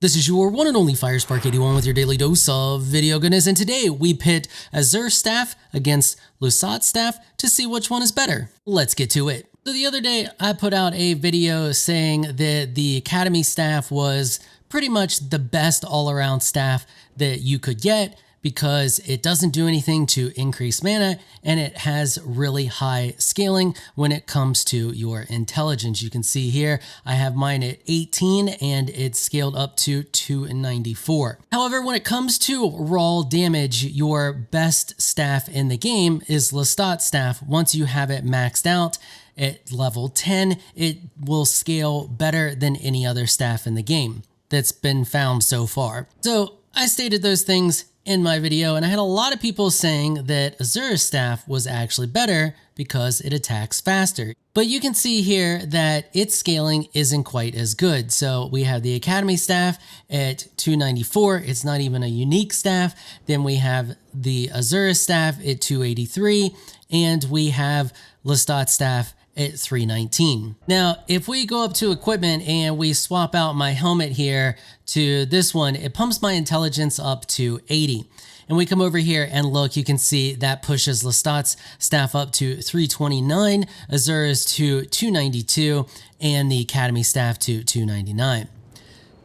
This is your one and only 𝐈𝐸𝐻 with your daily dose of video goodness, and today we pit Azur staff against Lusat staff to see which one is better. Let's get to it. So the other day I put out a video saying that the Academy staff was pretty much the best all-around staff that you could get because it doesn't do anything to increase mana and it has really high scaling when it comes to your intelligence. You can see here I have mine at 18 and it's scaled up to 294. However, when it comes to raw damage, your best staff in the game is Lusat staff. Once you have it maxed out at level 10, it will scale better than any other staff in the game that's been found so far. So I stated those things in my video, and I had a lot of people saying that Azur's staff was actually better because it attacks faster. But you can see here that its scaling isn't quite as good. So we have the Academy staff at 294. It's not even a unique staff. Then we have the Azur staff at 283, and we have Lusat staff at 319. Now, if we go up to equipment and we swap out my helmet here to this one, it pumps my intelligence up to 80. And we come over here and look, you can see that pushes Lusat's staff up to 329, Azur's to 292, and the Academy staff to 299.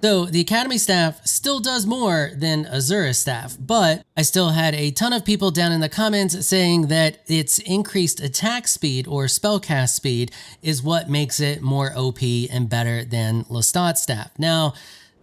So the Academy staff still does more than Azur's staff, but I still had a ton of people down in the comments saying that its increased attack speed or spellcast speed is what makes it more OP and better than Lusat's staff. Now,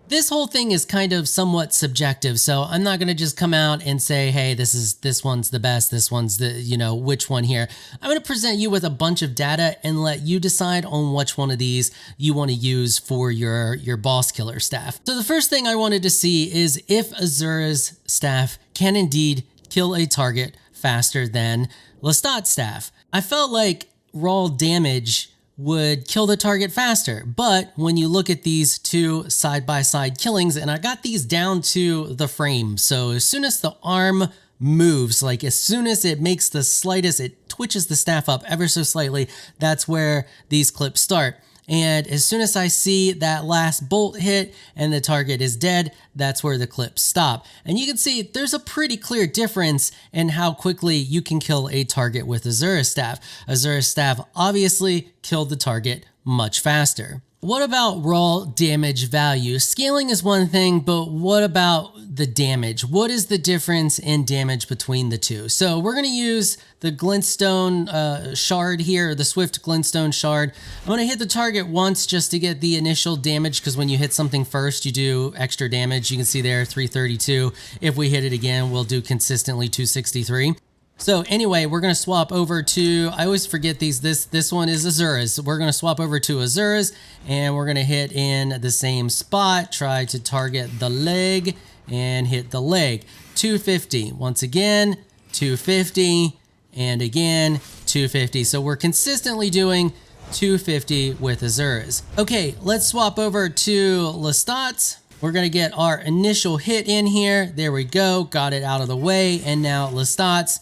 this whole thing is kind of somewhat subjective, so I'm not going to just come out and say, hey, this one's the best, this one's the, which one here. I'm going to present you with a bunch of data and let you decide on which one of these you want to use for your boss killer staff. So the first thing I wanted to see is if Azur's staff can indeed kill a target faster than Lusat's staff. I felt like raw damage would kill the target faster. But when you look at these two side-by-side killings, and I got these down to the frame. So as soon as the arm moves, like as soon as it makes the slightest, it twitches the staff up ever so slightly, that's where these clips start. And as soon as I see that last bolt hit and the target is dead, that's where the clips stop. And you can see there's a pretty clear difference in how quickly you can kill a target with Azur's staff. Azur's staff obviously killed the target much faster. What about raw damage value? Scaling is one thing, but what about the damage? What is the difference in damage between the two? So we're going to use the Glintstone shard here, the Swift Glintstone shard. I'm going to hit the target once just to get the initial damage, because when you hit something first, you do extra damage. You can see there 332. If we hit it again, we'll do consistently 263. So anyway, we're going to swap over to, I always forget these, this one is Azur's. We're going to swap over to Azur's and we're going to hit in the same spot, try to target the leg and hit the leg. 250, once again, 250, and again, 250. So we're consistently doing 250 with Azur's. Okay, let's swap over to Lusat's. We're going to get our initial hit in here. There we go, got it out of the way. And now Lusat's.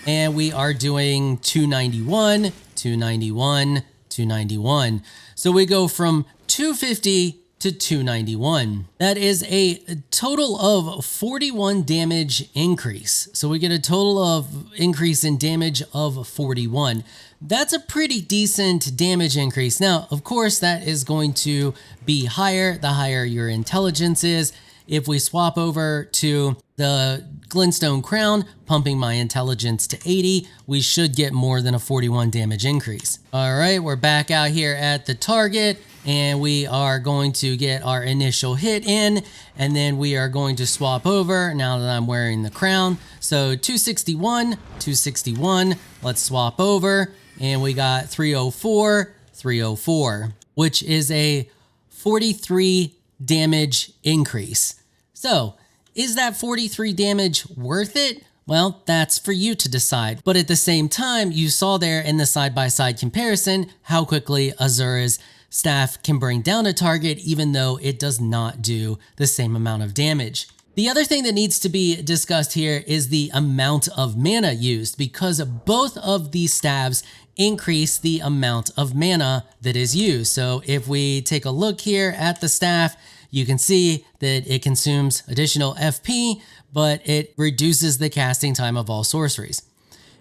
And we are doing 291, 291, 291. So we go from 250 to 291. That is a total of 41 damage increase. So we get a total of increase in damage of 41. That's a pretty decent damage increase. Now, of course, that is going to be higher the higher your intelligence is. If we swap over to the Glintstone crown, pumping my intelligence to 80, we should get more than a 41 damage increase. All right, we're back out here at the target and we are going to get our initial hit in, and then we are going to swap over now that I'm wearing the crown. So 261, 261, let's swap over, and we got 304, 304, which is a 43 damage increase. So, is that 43 damage worth it? Well, that's for you to decide. But at the same time, you saw there in the side-by-side comparison how quickly Azur's staff can bring down a target even though it does not do the same amount of damage. The other thing that needs to be discussed here is the amount of mana used, because both of these staves increase the amount of mana that is used. So if we take a look here at the staff, you can see that it consumes additional FP, but it reduces the casting time of all sorceries.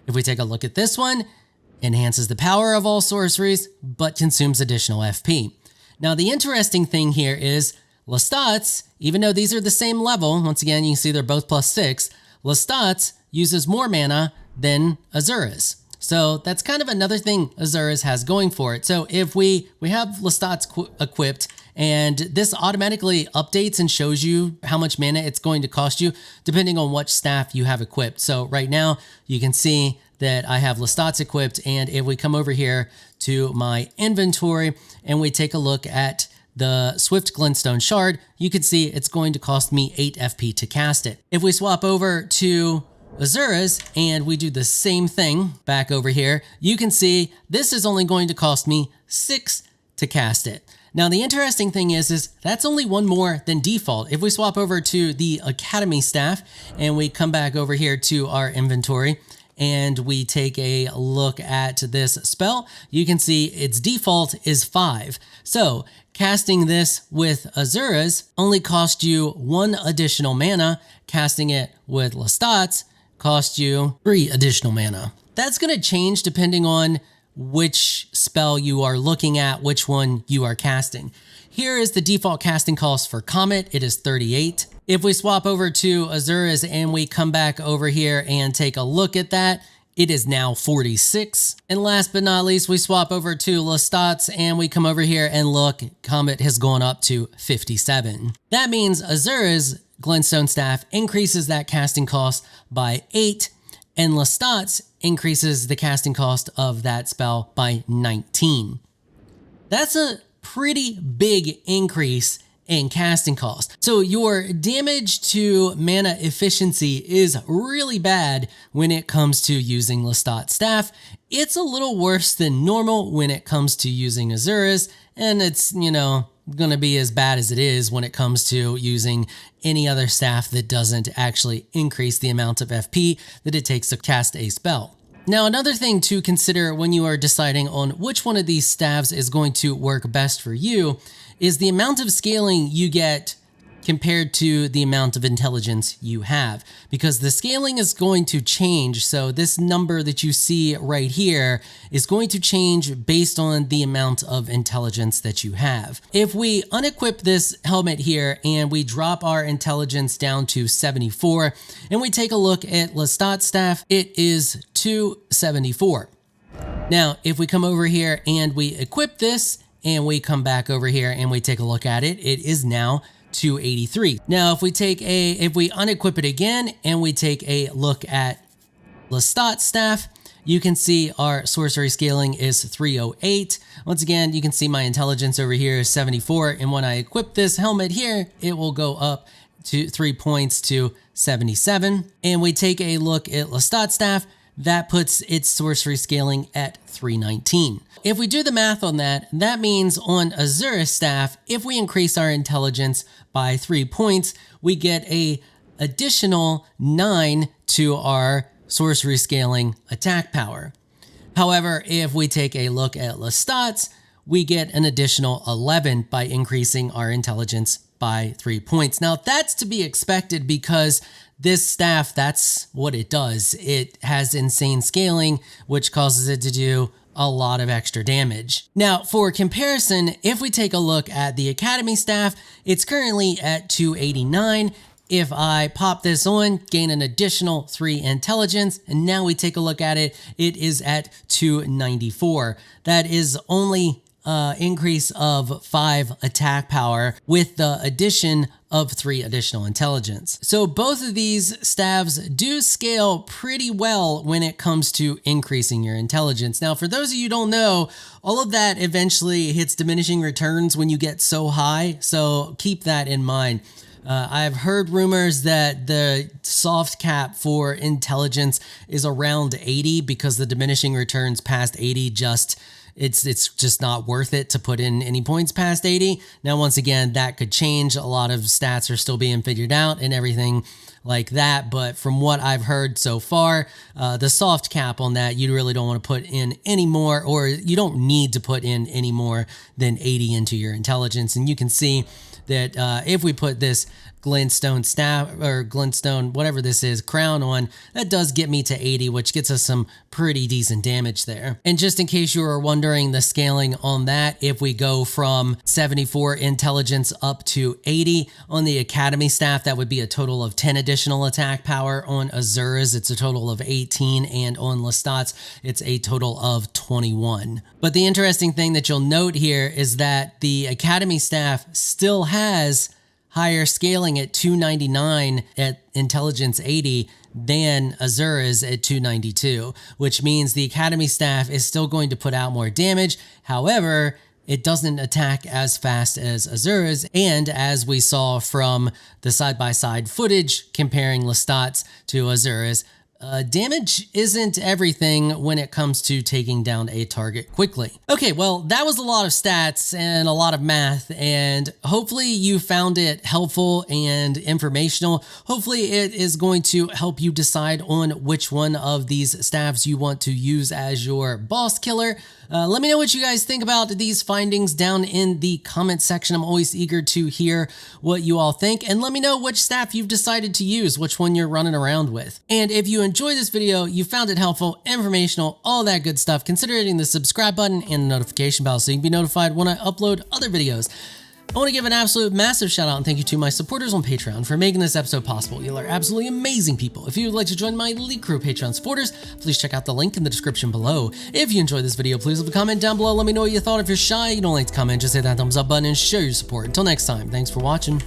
If we take a look at this one, enhances the power of all sorceries, but consumes additional FP. Now, the interesting thing here is 𝐴, even though these are the same level, once again, you can see they're both +6, 𝐴 uses more mana than Azur is. So that's kind of another thing Azur has going for it. So if we have 𝐴 equipped, and this automatically updates and shows you how much mana it's going to cost you, depending on what staff you have equipped. So right now, you can see that I have 𝐴 equipped, and if we come over here to my inventory and we take a look at the Swift Glintstone Shard, you can see it's going to cost me 8 FP to cast it. If we swap over to Azur's and we do the same thing back over here, you can see this is only going to cost me 6 to cast it. Now, the interesting thing is that's only one more than default. If we swap over to the Academy staff and we come back over here to our inventory and we take a look at this spell, you can see its default is 5. So casting this with Azur's only cost you 1 additional mana. Casting it with 𝐴 cost you 3 additional mana. That's going to change depending on which spell you are looking at, which one you are casting. Here is the default casting cost for Comet. It is 38. If we swap over to Azur's and we come back over here and take a look at that, it is now 46. And last but not least, we swap over to 𝐴 and we come over here and look, Comet has gone up to 57. That means Azur's Glintstone staff increases that casting cost by 8, and 𝐴 increases the casting cost of that spell by 19. That's a pretty big increase in casting cost. So your damage to mana efficiency is really bad when it comes to using 𝐴 staff. It's a little worse than normal when it comes to using Azur's, and it's, going to be as bad as it is when it comes to using any other staff that doesn't actually increase the amount of FP that it takes to cast a spell. Now, another thing to consider when you are deciding on which one of these staves is going to work best for you is the amount of scaling you get compared to the amount of intelligence you have, because the scaling is going to change. So this number that you see right here is going to change based on the amount of intelligence that you have. If we unequip this helmet here and we drop our intelligence down to 74 and we take a look at 𝐴 staff, it is 274. Now, if we come over here and we equip this and we come back over here and we take a look at it, it is now 283. Now, if we unequip it again and we take a look at 𝐴 staff, you can see our sorcery scaling is 308. Once again, you can see my intelligence over here is 74. And when I equip this helmet here, it will go up to 3 points to 77. And we take a look at 𝐴 staff, that puts its sorcery scaling at 319. If we do the math on that, that means on Azur's staff, if we increase our intelligence by 3 points, we get a additional 9 to our sorcery scaling attack power. However, if we take a look at 𝐴, we get an additional 11 by increasing our intelligence by 3 points. Now, that's to be expected because this staff, that's what it does. It has insane scaling, which causes it to do a lot of extra damage. Now, for comparison, if we take a look at the Academy staff, it's currently at 289. If I pop this on, gain an additional 3 intelligence, and now we take a look at it, it is at 294. That is only increase of 5 attack power with the addition of 3 additional intelligence. So both of these staves do scale pretty well when it comes to increasing your intelligence. Now, for those of you who don't know, all of that eventually hits diminishing returns when you get so high. So keep that in mind. I've heard rumors that the soft cap for intelligence is around 80 because the diminishing returns past 80 it's just not worth it to put in any points past 80. Now, once again, that could change. A lot of stats are still being figured out and everything like that. But from what I've heard so far, the soft cap on that, you really don't want to put in any more, or you don't need to put in any more than 80 into your intelligence. And you can see that if we put this glintstone staff or glintstone, whatever this is, crown on, that does get me to 80, which gets us some pretty decent damage there. And just in case you were wondering the scaling on that, if we go from 74 intelligence up to 80 on the Academy staff, that would be a total of 10 additional attack power. On Azur's, it's a total of 18, and on Lusat's, it's a total of 21. But the interesting thing that you'll note here is that the Academy staff still has higher scaling at 299 at intelligence 80 than Azur is at 292, which means the Academy staff is still going to put out more damage. However, it doesn't attack as fast as Azur's, and as we saw from the side-by-side footage comparing Lusat's to Azur's, damage isn't everything when it comes to taking down a target quickly. Okay, well, that was a lot of stats and a lot of math, and hopefully you found it helpful and informational. Hopefully it is going to help you decide on which one of these staffs you want to use as your boss killer. Let me know what you guys think about these findings down in the comment section. I'm always eager to hear what you all think, and let me know which staff you've decided to use, which one you're running around with. And if you enjoyed this video, you found it helpful, informational, all that good stuff, consider hitting the subscribe button and the notification bell so you can be notified when I upload other videos. I want to give an absolute massive shout out and thank you to my supporters on Patreon for making this episode possible. You are absolutely amazing people. If you would like to join my elite crew of Patreon supporters, please check out the link in the description below. If you enjoyed this video, please leave a comment down below. Let me know what you thought. If you're shy, you don't like to comment, just hit that thumbs up button and show your support. Until next time, thanks for watching.